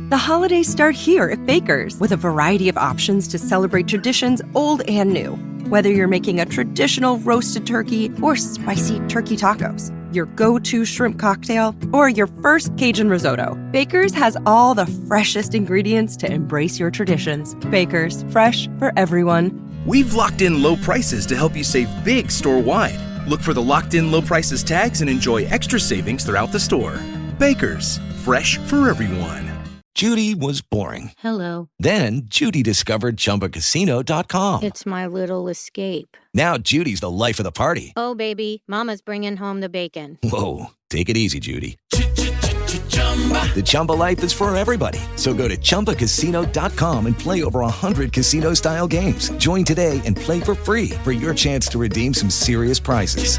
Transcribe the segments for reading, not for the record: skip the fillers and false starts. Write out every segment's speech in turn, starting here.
The holidays start here at Baker's with a variety of options to celebrate traditions old and new. Whether you're making a traditional roasted turkey or spicy turkey tacos, your go-to shrimp cocktail, or your first Cajun risotto, Baker's has all the freshest ingredients to embrace your traditions. Baker's, fresh for everyone. We've locked in low prices to help you save big store-wide. Look for the locked in low prices tags and enjoy extra savings throughout the store. Baker's, fresh for everyone. Judy was boring. Hello. Then Judy discovered ChumbaCasino.com. It's my little escape. Now Judy's the life of the party. Oh, baby, mama's bringing home the bacon. Whoa, take it easy, Judy. The Chumba life is for everybody. So go to ChumbaCasino.com and play over 100 casino-style games. Join today and play for free for your chance to redeem some serious prizes.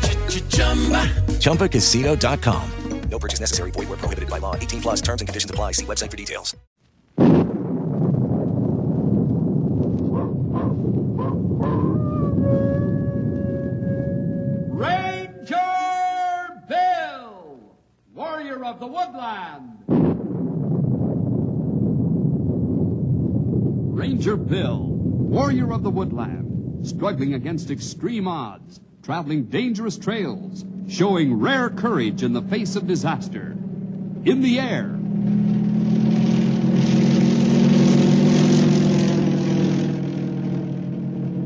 ChumbaCasino.com. No purchase necessary. Void where prohibited by law. 18 plus terms and conditions apply. See website for details. Ranger Bill, warrior of the woodland. Ranger Bill, warrior of the woodland, struggling against extreme odds, traveling dangerous trails, showing rare courage in the face of disaster. In the air,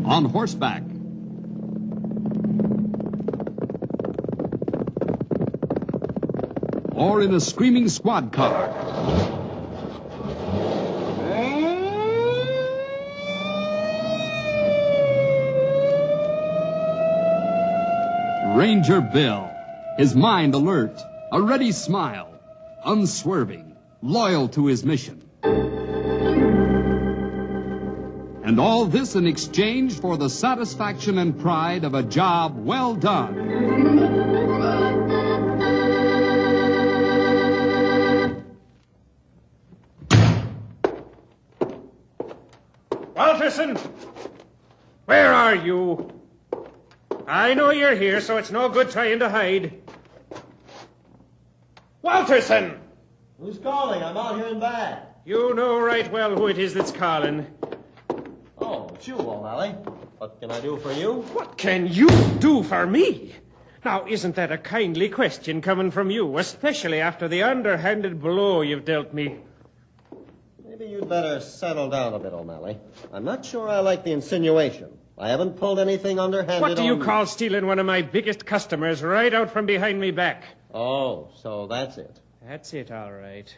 on horseback, or in a screaming squad car. Ranger Bill, his mind alert, a ready smile, unswerving, loyal to his mission. And all this in exchange for the satisfaction and pride of a job well done. Walterson! Where are you? I know you're here, so it's no good trying to hide. Walterson! Who's calling? I'm out here in back. You know right well who it is that's calling. Oh, it's you, O'Malley. What can I do for you? What can you do for me? Now, isn't that a kindly question coming from you, especially after the underhanded blow you've dealt me? Maybe you'd better settle down a bit, O'Malley. I'm not sure I like the insinuation. I haven't pulled anything underhanded What do you on call stealing one of my biggest customers right out from behind me back? Oh, so that's it. That's it, all right.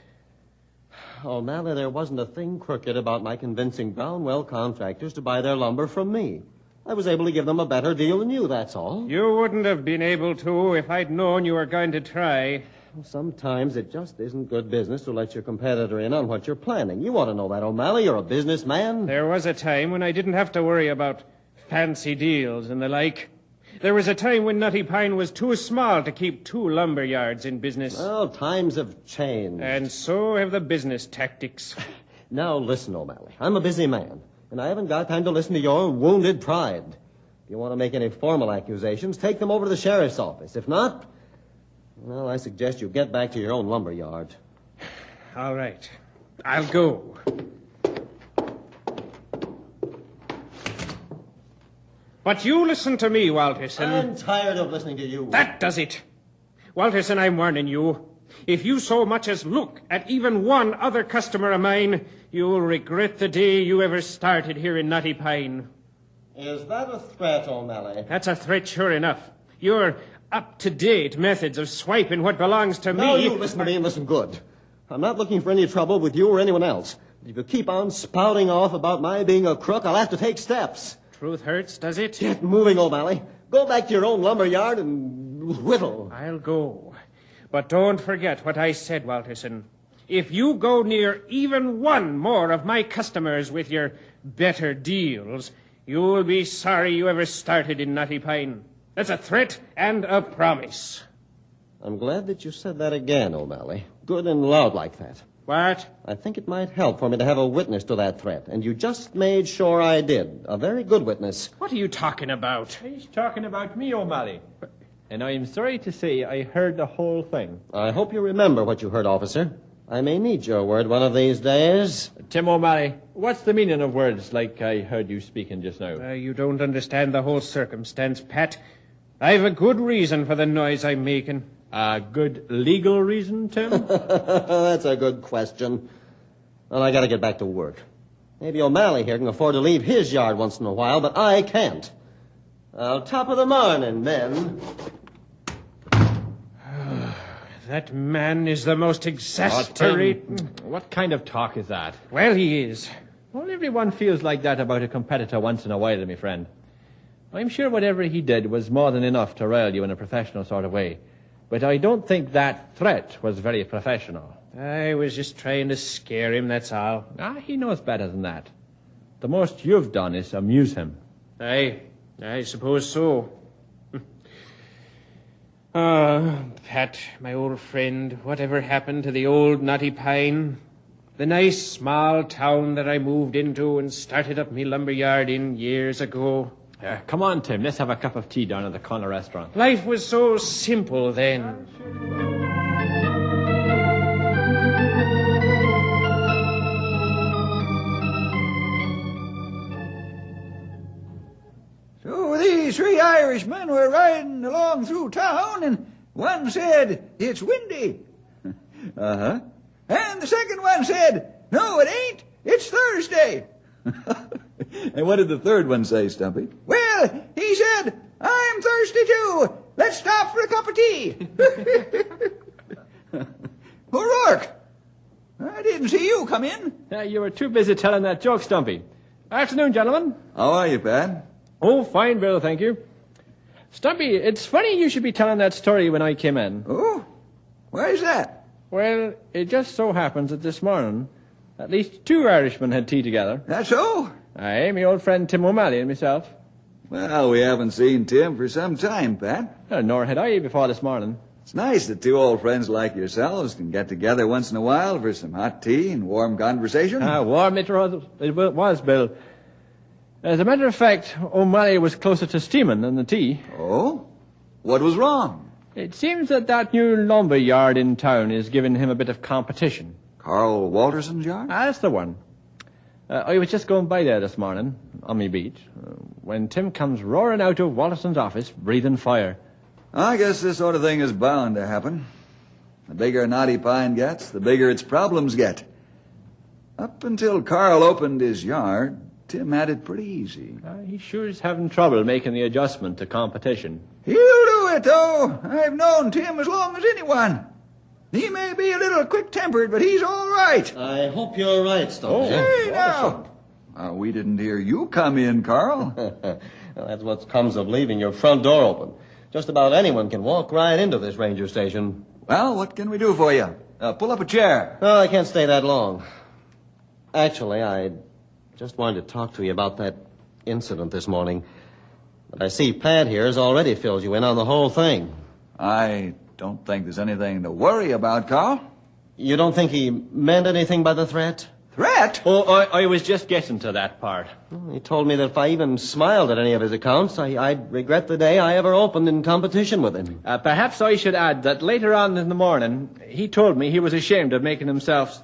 O'Malley, there wasn't a thing crooked about my convincing Brownwell contractors to buy their lumber from me. I was able to give them a better deal than you, that's all. You wouldn't have been able to if I'd known you were going to try. Sometimes it just isn't good business to let your competitor in on what you're planning. You ought to know that, O'Malley. You're a businessman. There was a time when I didn't have to worry about fancy deals and the like. There was a time when Nutty Pine was too small to keep 2 lumber yards in business. Well, times have changed. And so have the business tactics. Now, listen, O'Malley. I'm a busy man, and I haven't got time to listen to your wounded pride. If you want to make any formal accusations, take them over to the sheriff's office. If not, well, I suggest you get back to your own lumber yard. All right. I'll go. But you listen to me, Walterson. I'm tired of listening to you. That does it. Walterson, I'm warning you. If you so much as look at even one other customer of mine, you'll regret the day you ever started here in Nutty Pine. Is that a threat, O'Malley? That's a threat, sure enough. Your up-to-date methods of swiping what belongs to me... Now you listen to me and listen good. I'm not looking for any trouble with you or anyone else. If you keep on spouting off about my being a crook, I'll have to take steps. Truth hurts, does it? Get moving, O'Malley. Go back to your own lumber yard and whittle. I'll go. But don't forget what I said, Walterson. If you go near even one more of my customers with your better deals, you'll be sorry you ever started in Nutty Pine. That's a threat and a promise. I'm glad that you said that again, O'Malley. Good and loud like that. What? I think it might help for me to have a witness to that threat, and you just made sure I did. A very good witness. What are you talking about? He's talking about me, O'Malley. And I'm sorry to say I heard the whole thing. I hope you remember what you heard, officer. I may need your word one of these days. Tim O'Malley, what's the meaning of words like I heard you speaking just now? You don't understand the whole circumstance, Pat. I've a good reason for the noise I'm making. A good legal reason, Tim? That's a good question. Well, I gotta get back to work. Maybe O'Malley here can afford to leave his yard once in a while, but I can't. Top of the morning, men. That man is the most exasperating... What kind of talk is that? Well, he is. Well, everyone feels like that about a competitor once in a while, my friend. I'm sure whatever he did was more than enough to rile you in a professional sort of way. But I don't think that threat was very professional. I was just trying to scare him, that's all. He knows better than that. The most you've done is amuse him. I suppose so. Pat, my old friend, whatever happened to the old Knotty Pine? The nice small town that I moved into and started up me lumber yard in years ago. Come on, Tim, let's have a cup of tea down at the corner restaurant. Life was so simple then. So these three Irishmen were riding along through town, and one said, "It's windy." Uh-huh. And the second one said, "No, it ain't. It's Thursday." And what did the third one say, Stumpy? Well, he said, "I'm thirsty too. Let's stop for a cup of tea." O'Rourke, I didn't see you come in. You were too busy telling that joke, Stumpy. Afternoon, gentlemen. How are you, Pat? Oh, fine, Bill, thank you. Stumpy, it's funny you should be telling that story when I came in. Oh? Why's that? Well, it just so happens that this morning, at least two Irishmen had tea together. That's so? Aye, my old friend Tim O'Malley and myself. Well, we haven't seen Tim for some time, Pat. Nor had I before this morning. It's nice that two old friends like yourselves can get together once in a while for some hot tea and warm conversation. Warm it was, Bill. As a matter of fact, O'Malley was closer to steaming than the tea. Oh? What was wrong? It seems that new lumber yard in town is giving him a bit of competition. Carl Walterson's yard? That's the one. I was just going by there this morning, on me beat, when Tim comes roaring out of Walterson's office, breathing fire. I guess this sort of thing is bound to happen. The bigger Knotty Pine gets, the bigger its problems get. Up until Carl opened his yard, Tim had it pretty easy. He sure is having trouble making the adjustment to competition. He'll do it, though. I've known Tim as long as anyone. He may be a little quick-tempered, but he's all right. I hope you're right, Stumpy. Hey, now. We didn't hear you come in, Carl. Well, that's what comes of leaving your front door open. Just about anyone can walk right into this ranger station. Well, what can we do for you? Pull up a chair. Oh, I can't stay that long. Actually, I just wanted to talk to you about that incident this morning. But I see Pat here has already filled you in on the whole thing. I don't think there's anything to worry about, Carl. You don't think he meant anything by the threat? Threat? Oh, I was just getting to that part. He told me that if I even smiled at any of his accounts, I'd regret the day I ever opened in competition with him. Perhaps I should add that later on in the morning, he told me he was ashamed of making himself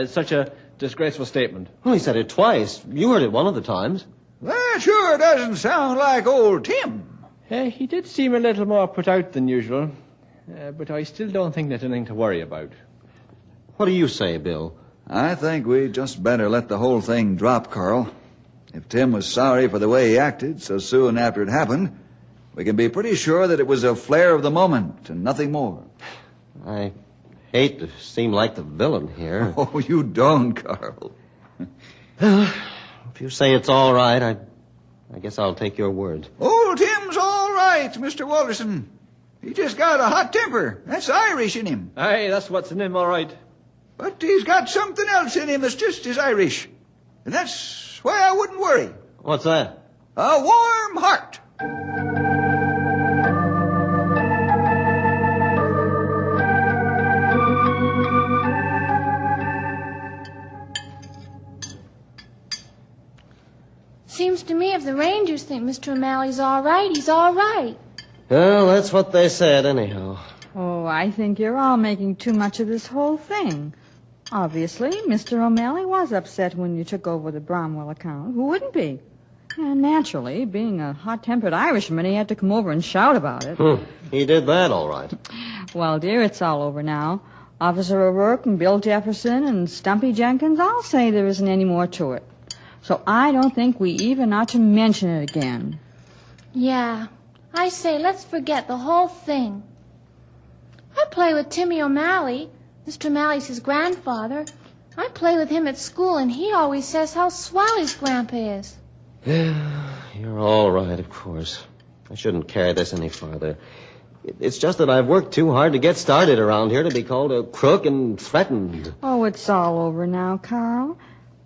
such a disgraceful statement. Well, he said it twice. You heard it one of the times. That sure doesn't sound like old Tim. He did seem a little more put out than usual, but I still don't think there's anything to worry about. What do you say, Bill? I think we'd just better let the whole thing drop, Carl. If Tim was sorry for the way he acted so soon after it happened, we can be pretty sure that it was a flare of the moment and nothing more. I hate to seem like the villain here. Oh, you don't, Carl. If you say it's all right, I guess I'll take your word. Old Tim's all right, Mr. Walterson. He just got a hot temper. That's Irish in him. Aye, that's what's in him, all right. But he's got something else in him that's just as Irish. And that's why I wouldn't worry. What's that? A warm heart. Seems to me if the Rangers think Mr. O'Malley's all right, he's all right. Well, that's what they said, anyhow. Oh, I think you're all making too much of this whole thing. Obviously, Mr. O'Malley was upset when you took over the Bromwell account. Who wouldn't be? And naturally, being a hot-tempered Irishman, he had to come over and shout about it. He did that all right. Well, dear, it's all over now. Officer O'Rourke and Bill Jefferson and Stumpy Jenkins all say there isn't any more to it. So I don't think we even ought to mention it again. Yeah. I say, let's forget the whole thing. I play with Timmy O'Malley. Mr. O'Malley's his grandfather. I play with him at school, and he always says how swell his grandpa is. You're all right, of course. I shouldn't carry this any farther. It's just that I've worked too hard to get started around here to be called a crook and threatened. Oh, it's all over now, Carl.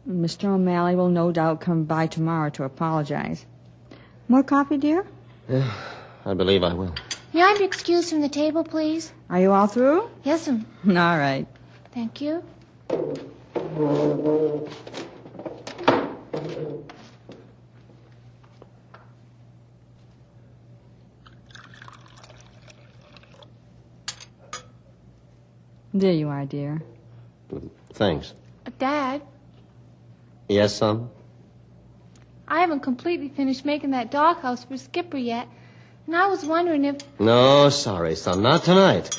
Mr. O'Malley will no doubt come by tomorrow to apologize. More coffee, dear? I believe I will. May I be excused from the table, please? Are you all through? Yes'm. All right. Thank you. There you are, dear. Thanks. Dad, Yes, son? I haven't completely finished making that doghouse for Skipper yet, and I was wondering if... No, sorry, son. Not tonight.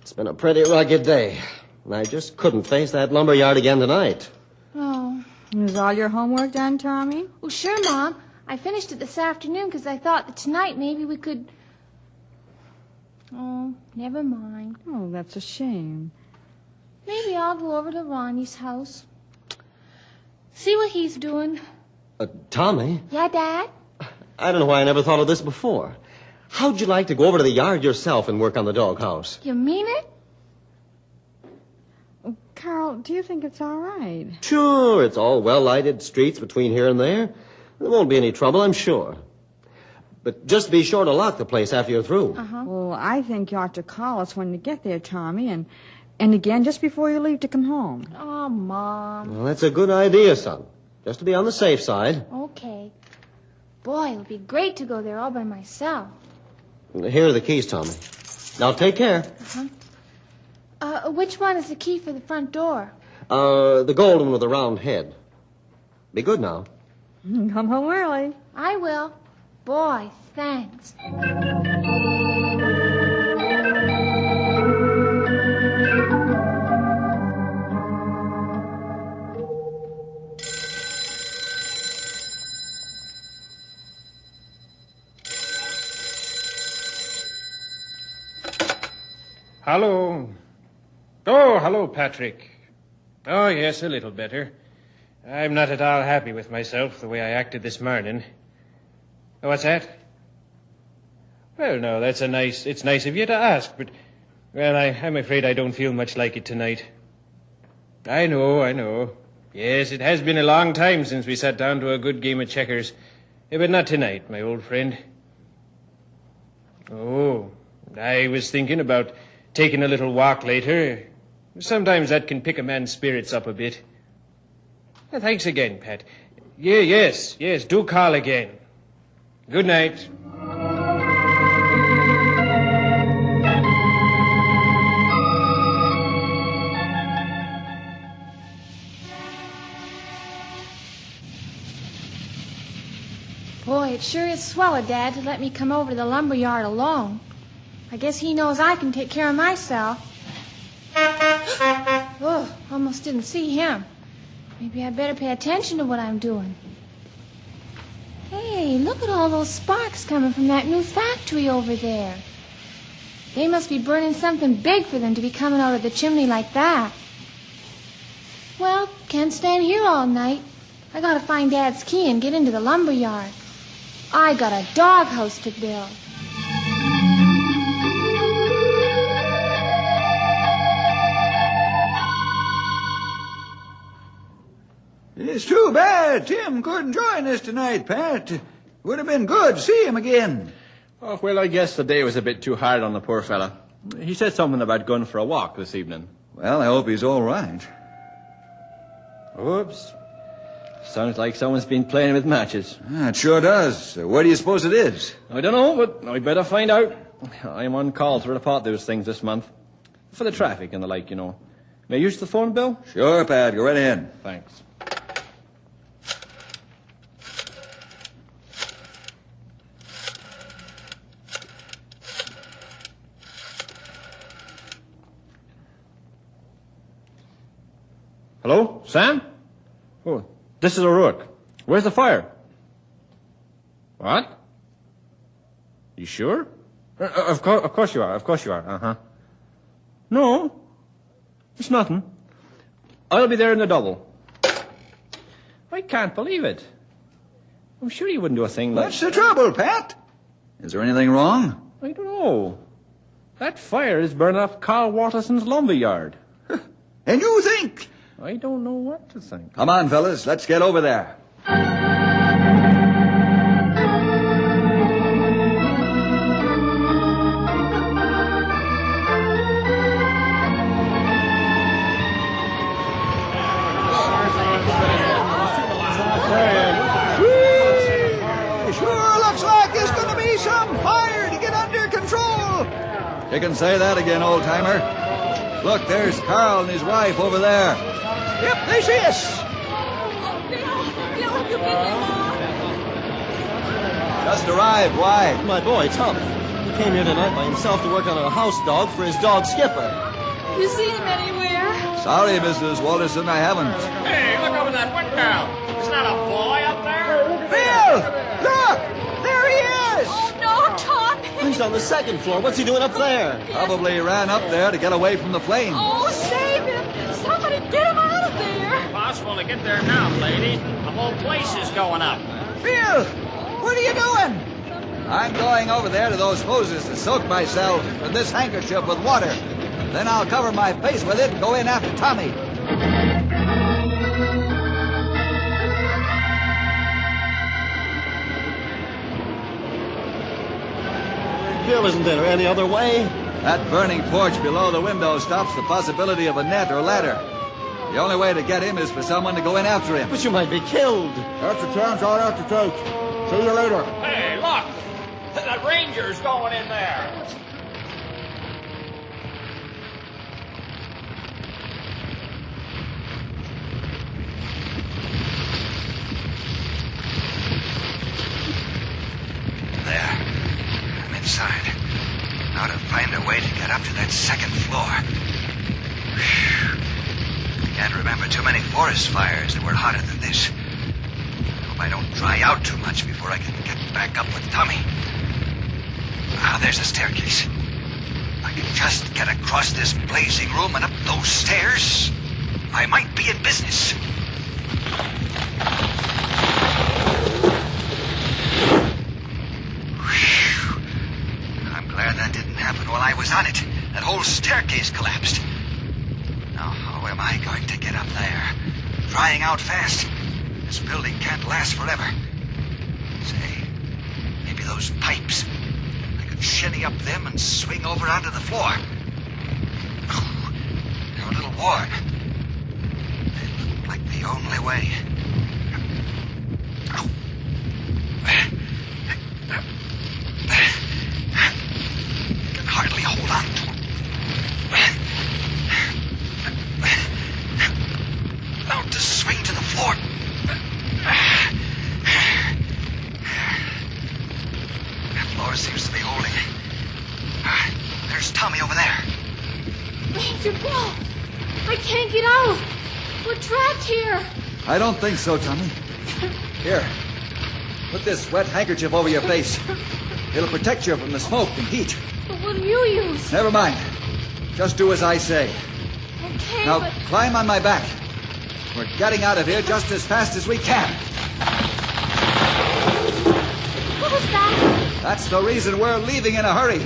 It's been a pretty rugged day, and I just couldn't face that lumberyard again tonight. Oh. Is all your homework done, Tommy? Well, sure, Mom. I finished it this afternoon because I thought that tonight maybe we could... Oh, never mind. Oh, that's a shame. Maybe I'll go over to Ronnie's house. See what he's doing. Tommy? Yeah, Dad? I don't know why I never thought of this before. How'd you like to go over to the yard yourself and work on the doghouse? You mean it? Oh, Carl, do you think it's all right? Sure, it's all well-lighted streets between here and there. There won't be any trouble, I'm sure. But just be sure to lock the place after you're through. Uh-huh. Well, I think you ought to call us when you get there, Tommy, and again just before you leave to come home. Oh, Mom. Well, that's a good idea, son. Just to be on the safe side. Okay. Boy, it'll be great to go there all by myself. Here are the keys, Tommy. Now, take care. Uh-huh. Which one is the key for the front door? The gold one with the round head. Be good now. Come home early. I will. Boy, thanks. Hello. Oh, hello, Patrick. Oh, yes, a little better. I'm not at all happy with myself, the way I acted this morning. Oh, what's that? Well, no, it's nice of you to ask, but, well, I'm afraid I don't feel much like it tonight. I know. Yes, it has been a long time since we sat down to a good game of checkers. But not tonight, my old friend. Oh, I was thinking about taking a little walk later. Sometimes that can pick a man's spirits up a bit. Thanks again, Pat. Yes, do call again. Good night. Boy, it sure is swell of Dad to let me come over to the lumberyard alone. I guess he knows I can take care of myself. Oh, almost didn't see him. Maybe I'd better pay attention to what I'm doing. Hey, look at all those sparks coming from that new factory over there. They must be burning something big for them to be coming out of the chimney like that. Well, can't stand here all night. I gotta find Dad's key and get into the lumberyard. I got a doghouse to build. It's too bad Tim couldn't join us tonight, Pat. Would have been good to see him again. Oh, well, I guess the day was a bit too hard on the poor fella. He said something about going for a walk this evening. Well, I hope he's all right. Oops. Sounds like someone's been playing with matches. It sure does. What do you suppose it is? I don't know, but I'd better find out. I'm on call to report those things this month. For the traffic and the like, you know. May I use the phone, Bill? Sure, Pat. Go right ahead. Thanks. Hello, Sam? Oh, this is O'Rourke. Where's the fire? What? You sure? Of course you are. Of course you are. Uh-huh. No, it's nothing. I'll be there in the double. I can't believe it. I'm sure you wouldn't do a thing like... What's the trouble, Pat? Is there anything wrong? I don't know. That fire is burning up Carl Watterson's lumber yard. And you think? I don't know what to think. Come on, fellas. Let's get over there. Sure looks like there's going to be some fire to get under control. You can say that again, old-timer. Look, there's Carl and his wife over there. Yep, they see us. Bill, have you been there? Just arrived. Why? My boy, Tommy. He came here tonight by himself to work on a house dog for his dog, Skipper. You seen him anywhere? Sorry, Mrs. Walterson, I haven't. Hey, look over that window. Isn't that a boy up there? Bill, look, there he is. Oh, no, Tommy. He's on the second floor. What's he doing up there? Probably ran up there to get away from the flames. Oh, save him. Somebody get him out of there. Possible to get there now, lady. The whole place is going up. Bill, what are you doing? I'm going over there to those hoses to soak myself in this handkerchief with water. Then I'll cover my face with it and go in after Tommy. Bill, isn't there any other way? That burning torch below the window stops the possibility of a net or ladder. The only way to get him is for someone to go in after him. But you might be killed. That's the chance I'll have to take. See you later. Hey, look. That ranger's going in there. There. I'm inside. Now to find a way to get up to that second floor. I can't remember too many forest fires that were hotter than this. Hope I don't dry out too much before I can get back up with Tommy. Ah, there's a staircase. If I can just get across this blazing room and up those stairs, I might be in business. I'm glad that didn't happen while I was on it. That whole staircase collapsed. Now, how am I going to get up there? Drying out fast. This building can't last forever. Say, maybe those pipes. I could shinny up them and swing over onto the floor. Oh, they're a little warm. They look like the only way. Oh. I can hardly hold on to them. Now to swing to the floor. That floor seems to be holding. There's Tommy over there. Ranger Bill, I can't get out. We're trapped here. I don't think so, Tommy. Here, put this wet handkerchief over your face. It'll protect you from the smoke and heat. But what'll you use? Never mind. Just do as I say. Okay, Now but... climb on my back. We're getting out of here just as fast as we can. What was that? That's the reason we're leaving in a hurry.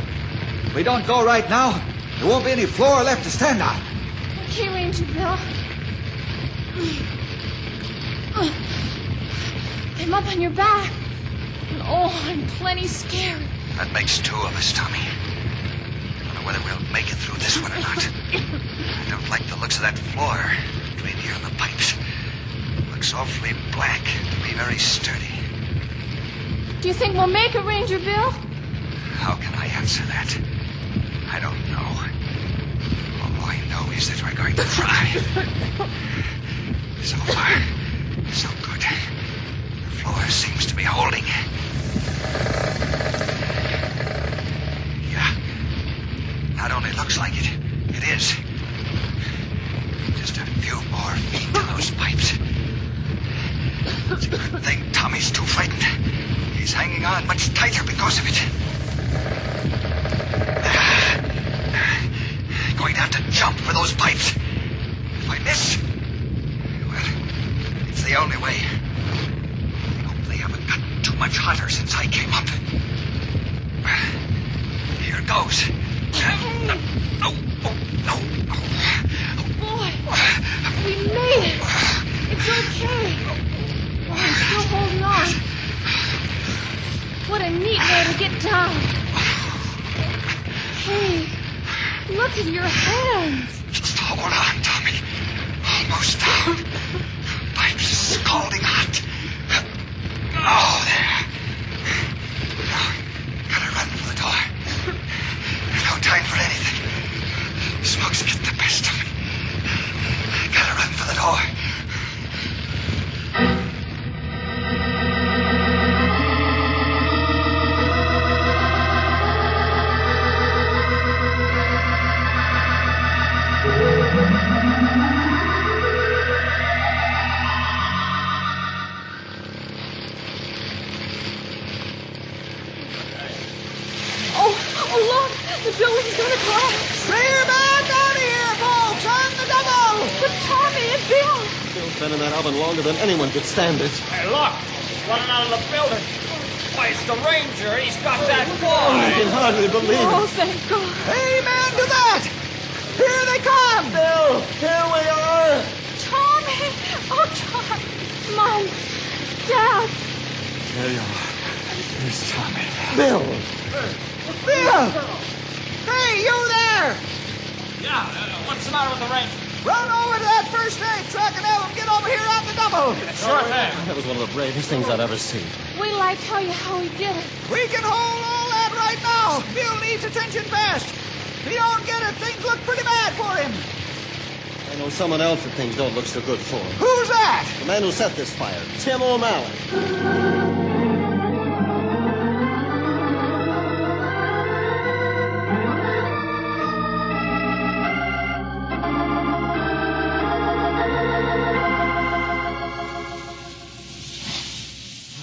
If we don't go right now, there won't be any floor left to stand on. Okay, Ranger Bill. I'm up on your back. And I'm plenty scared. That makes two of us, Tommy. I don't know whether we'll make it through this one or not. I don't like the looks of that floor between here and the pipes. It looks awfully black to be very sturdy. Do you think we'll make it, Ranger Bill? How can I answer that? I don't know. All I know is it we're going to try? So far, so good. The floor seems to be holding. Yeah. Not only looks like it, it is. Just a few more feet to those pipes. It's a good thing Tommy's too frightened. He's hanging on much tighter because of it. Going to have to jump for those pipes. If I miss, well, it's the only way. I hope they haven't gotten too much hotter since I came up. Well, here goes. No. Boy, we made it. It's okay. I'm still holding on. What a neat way to get down. Hey, look at your hands. Just hold on, Tommy. Almost down. Pipes scalding hot. Oh, there. Now, gotta run for the door. No time for anything. Smoke's getting the best of me. Gotta run for the door. The building's gonna collapse. Clear back out of here, folks! On the double! But Tommy and Bill... Bill's been in that oven longer than anyone could stand it. Hey, look! He's running out of the building. Why, it's the ranger. He's got that I boy. can hardly believe Oh, it. thank God. Amen to that! Here they come! Bill, here we are! Tommy! Oh, Tommy! Mom! Dad! There you are. Here's Tommy. Bill! Bill! Hey, you there! Yeah, what's the matter with the ranger? Run over to that first aid truck and have them get over here on the double. Sure thing. That was one of the bravest things I've ever seen. Wait till I tell you how he did it. We can hold all that right now. Bill needs attention fast. If he don't get it, things look pretty bad for him. I know someone else that things don't look so good for him. Who's that? The man who set this fire, Tim O'Malley.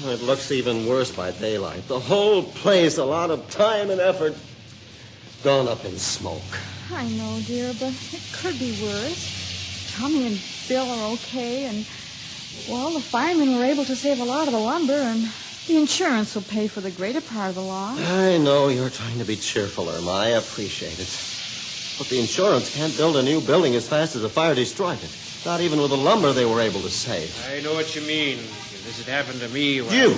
It looks even worse by daylight. The whole place, a lot of time and effort, gone up in smoke. I know, dear, but it could be worse. Tommy and Bill are okay, and, well, the firemen were able to save a lot of the lumber, and the insurance will pay for the greater part of the loss. I know you're trying to be cheerful, Irma. I appreciate it. But the insurance can't build a new building as fast as the fire destroyed it. Not even with the lumber they were able to save. I know what you mean. If this had happened to me... Well... You!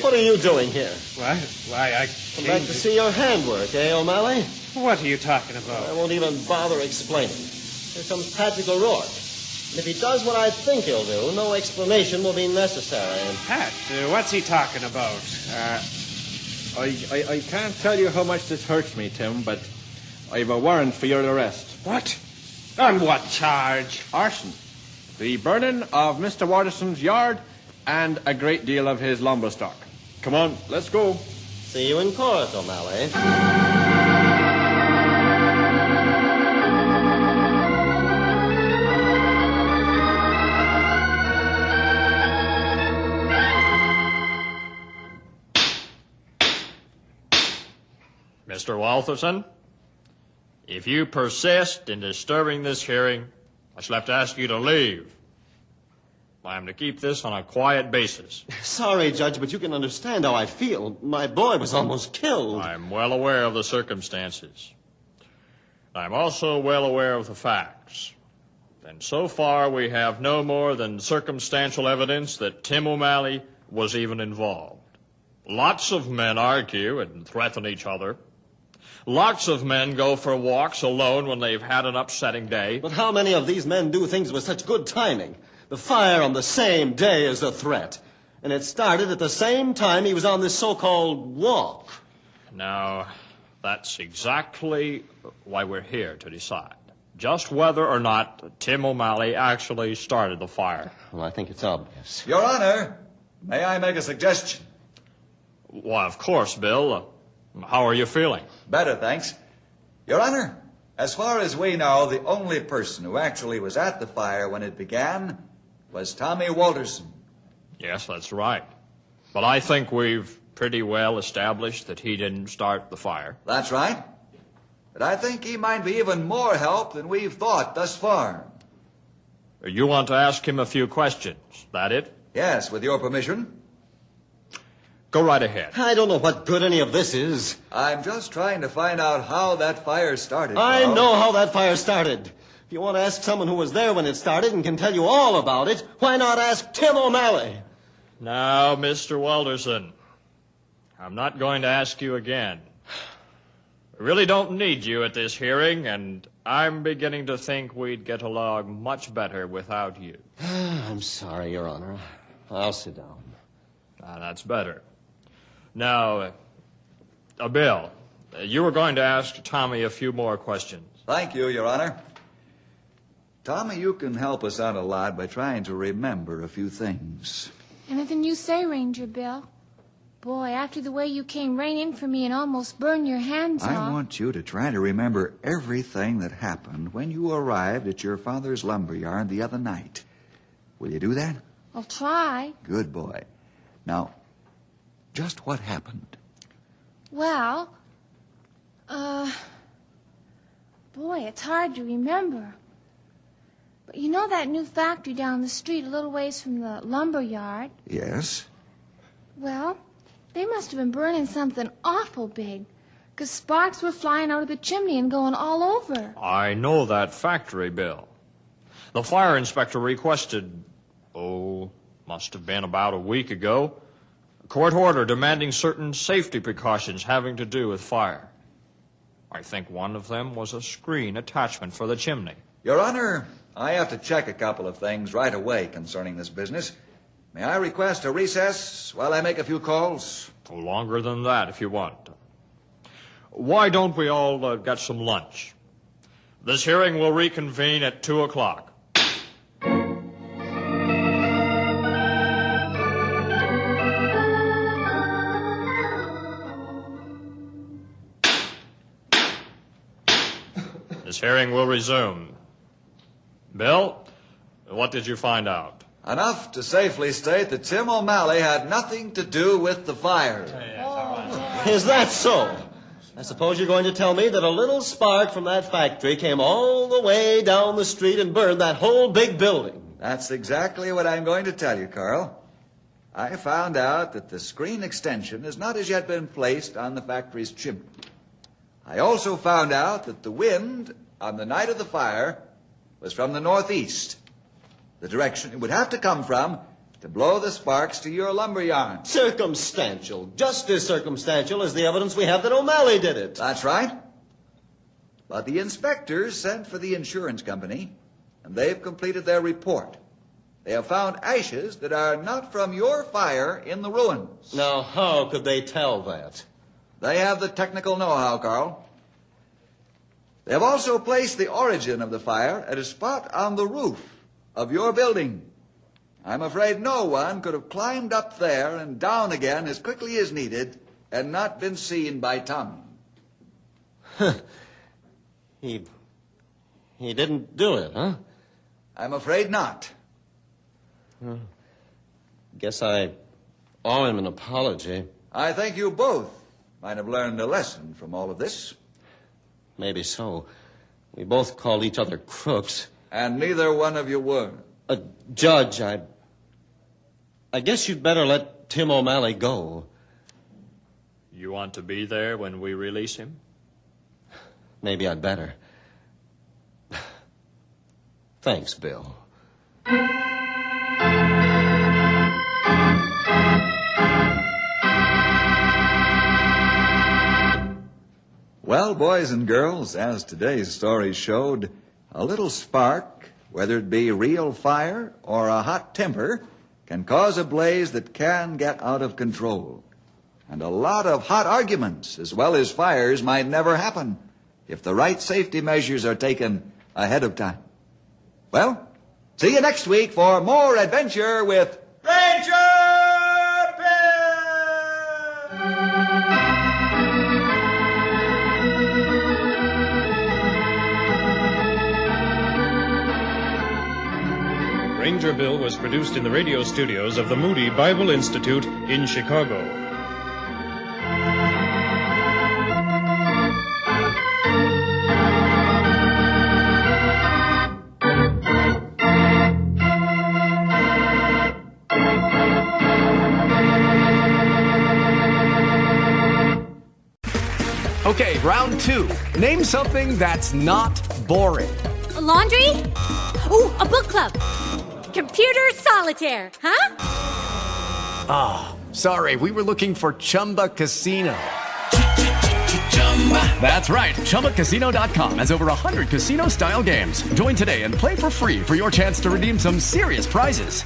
What are you doing here? What? Why, I... Come back to see your handwork, eh, O'Malley? What are you talking about? I won't even bother explaining. Here comes Patrick O'Rourke. And if he does what I think he'll do, no explanation will be necessary. Pat, what's he talking about? I can't tell you how much this hurts me, Tim, but I've a warrant for your arrest. What? On what charge? Arson. The burning of Mr. Watterson's yard and a great deal of his lumber stock. Come on, let's go. See you in court, O'Malley. Mr. Walterson, if you persist in disturbing this hearing, I shall have to ask you to leave. I am to keep this on a quiet basis. Sorry, Judge, but you can understand how I feel. My boy was almost killed. I'm well aware of the circumstances. I'm also well aware of the facts. And so far, we have no more than circumstantial evidence that Tim O'Malley was even involved. Lots of men argue and threaten each other. Lots of men go for walks alone when they've had an upsetting day. But how many of these men do things with such good timing? The fire on the same day as the threat. And it started at the same time he was on this so-called walk. Now, that's exactly why we're here to decide. just whether or not Tim O'Malley actually started the fire. Well, I think it's obvious. Your Honor, may I make a suggestion? Why, of course, Bill. How are you feeling? Better, thanks. Your Honor, as far as we know, the only person who actually was at the fire when it began was Tommy Walterson. Yes, that's right. But I think we've pretty well established that he didn't start the fire. That's right. But I think he might be even more help than we've thought thus far. You want to ask him a few questions, that it? Yes, with your permission. Go right ahead. I don't know what good any of this is. I'm just trying to find out how that fire started. I Carl. know how that fire started. If you want to ask someone who was there when it started and can tell you all about it, why not ask Tim O'Malley? Now, Mr. Walterson, I'm not going to ask you again. We really don't need you at this hearing, and I'm beginning to think we'd get along much better without you. I'm sorry, Your Honor. I'll sit down. That's better. Now, Bill, you were going to ask Tommy a few more questions. Thank you, Your Honor. Tommy, you can help us out a lot by trying to remember a few things. Anything you say, Ranger Bill. Boy, after the way you came right in for me and almost burned your hands off. I want you to try to remember everything that happened when you arrived at your father's lumber yard the other night. Will you do that? I'll try. Good boy. Now, just what happened? Well, boy, it's hard to remember. But you know that new factory down the street a little ways from the lumber yard? Yes? Well, they must have been burning something awful big, 'cause sparks were flying out of the chimney and going all over. I know that factory, Bill. The fire inspector requested, must have been about a week ago, a court order demanding certain safety precautions having to do with fire. I think one of them was a screen attachment for the chimney. Your Honor, I have to check a couple of things right away concerning this business. May I request a recess while I make a few calls? Longer than that, if you want. Why don't we all get some lunch? This hearing will reconvene at 2 o'clock. This hearing will resume. Bill, what did you find out? Enough to safely state that Tim O'Malley had nothing to do with the fire. Is that so? I suppose you're going to tell me that a little spark from that factory came all the way down the street and burned that whole big building. That's exactly what I'm going to tell you, Carl. I found out that the screen extension has not as yet been placed on the factory's chimney. I also found out that the wind on the night of the fire was from the northeast, the direction it would have to come from to blow the sparks to your lumber yarn. Circumstantial. Just as circumstantial as the evidence we have that O'Malley did it. That's right. But the inspectors sent for the insurance company, and they've completed their report. They have found ashes that are not from your fire in the ruins. Now, how could they tell that? They have the technical know-how, Carl. They have also placed the origin of the fire at a spot on the roof of your building. I'm afraid no one could have climbed up there and down again as quickly as needed and not been seen by Tommy. He didn't do it, huh? I'm afraid not. Guess I owe him an apology. I think you both might have learned a lesson from all of this. Maybe so. We both called each other crooks. And neither one of you were. Judge, I guess you'd better let Tim O'Malley go. You want to be there when we release him? Maybe I'd better. Thanks, Bill. Well, boys and girls, as today's story showed, a little spark, whether it be real fire or a hot temper, can cause a blaze that can get out of control. And a lot of hot arguments, as well as fires, might never happen if the right safety measures are taken ahead of time. Well, see you next week for more adventure with Ranger Ranger Bill was produced in the radio studios of the Moody Bible Institute in Chicago. Okay, round two. Name something that's not boring. A laundry? Ooh, a book club. Computer solitaire, huh? Ah, oh, sorry, we were looking for Chumba Casino. That's right, ChumbaCasino.com has over 100 casino-style games. Join today and play for free for your chance to redeem some serious prizes.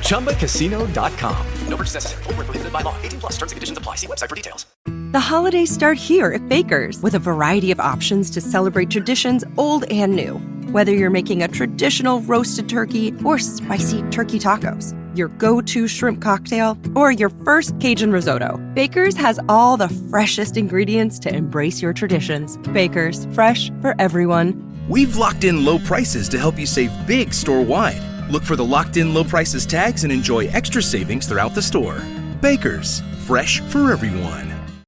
ChumbaCasino.com. No purchase necessary. Void where prohibited by law. 18+ terms and conditions apply. See website for details. The holidays start here at Baker's with a variety of options to celebrate traditions old and new. Whether you're making a traditional roasted turkey or spicy turkey tacos, your go-to shrimp cocktail, or your first Cajun risotto, Baker's has all the freshest ingredients to embrace your traditions. Baker's, fresh for everyone. We've locked in low prices to help you save big store-wide. Look for the locked in low prices tags and enjoy extra savings throughout the store. Baker's, fresh for everyone.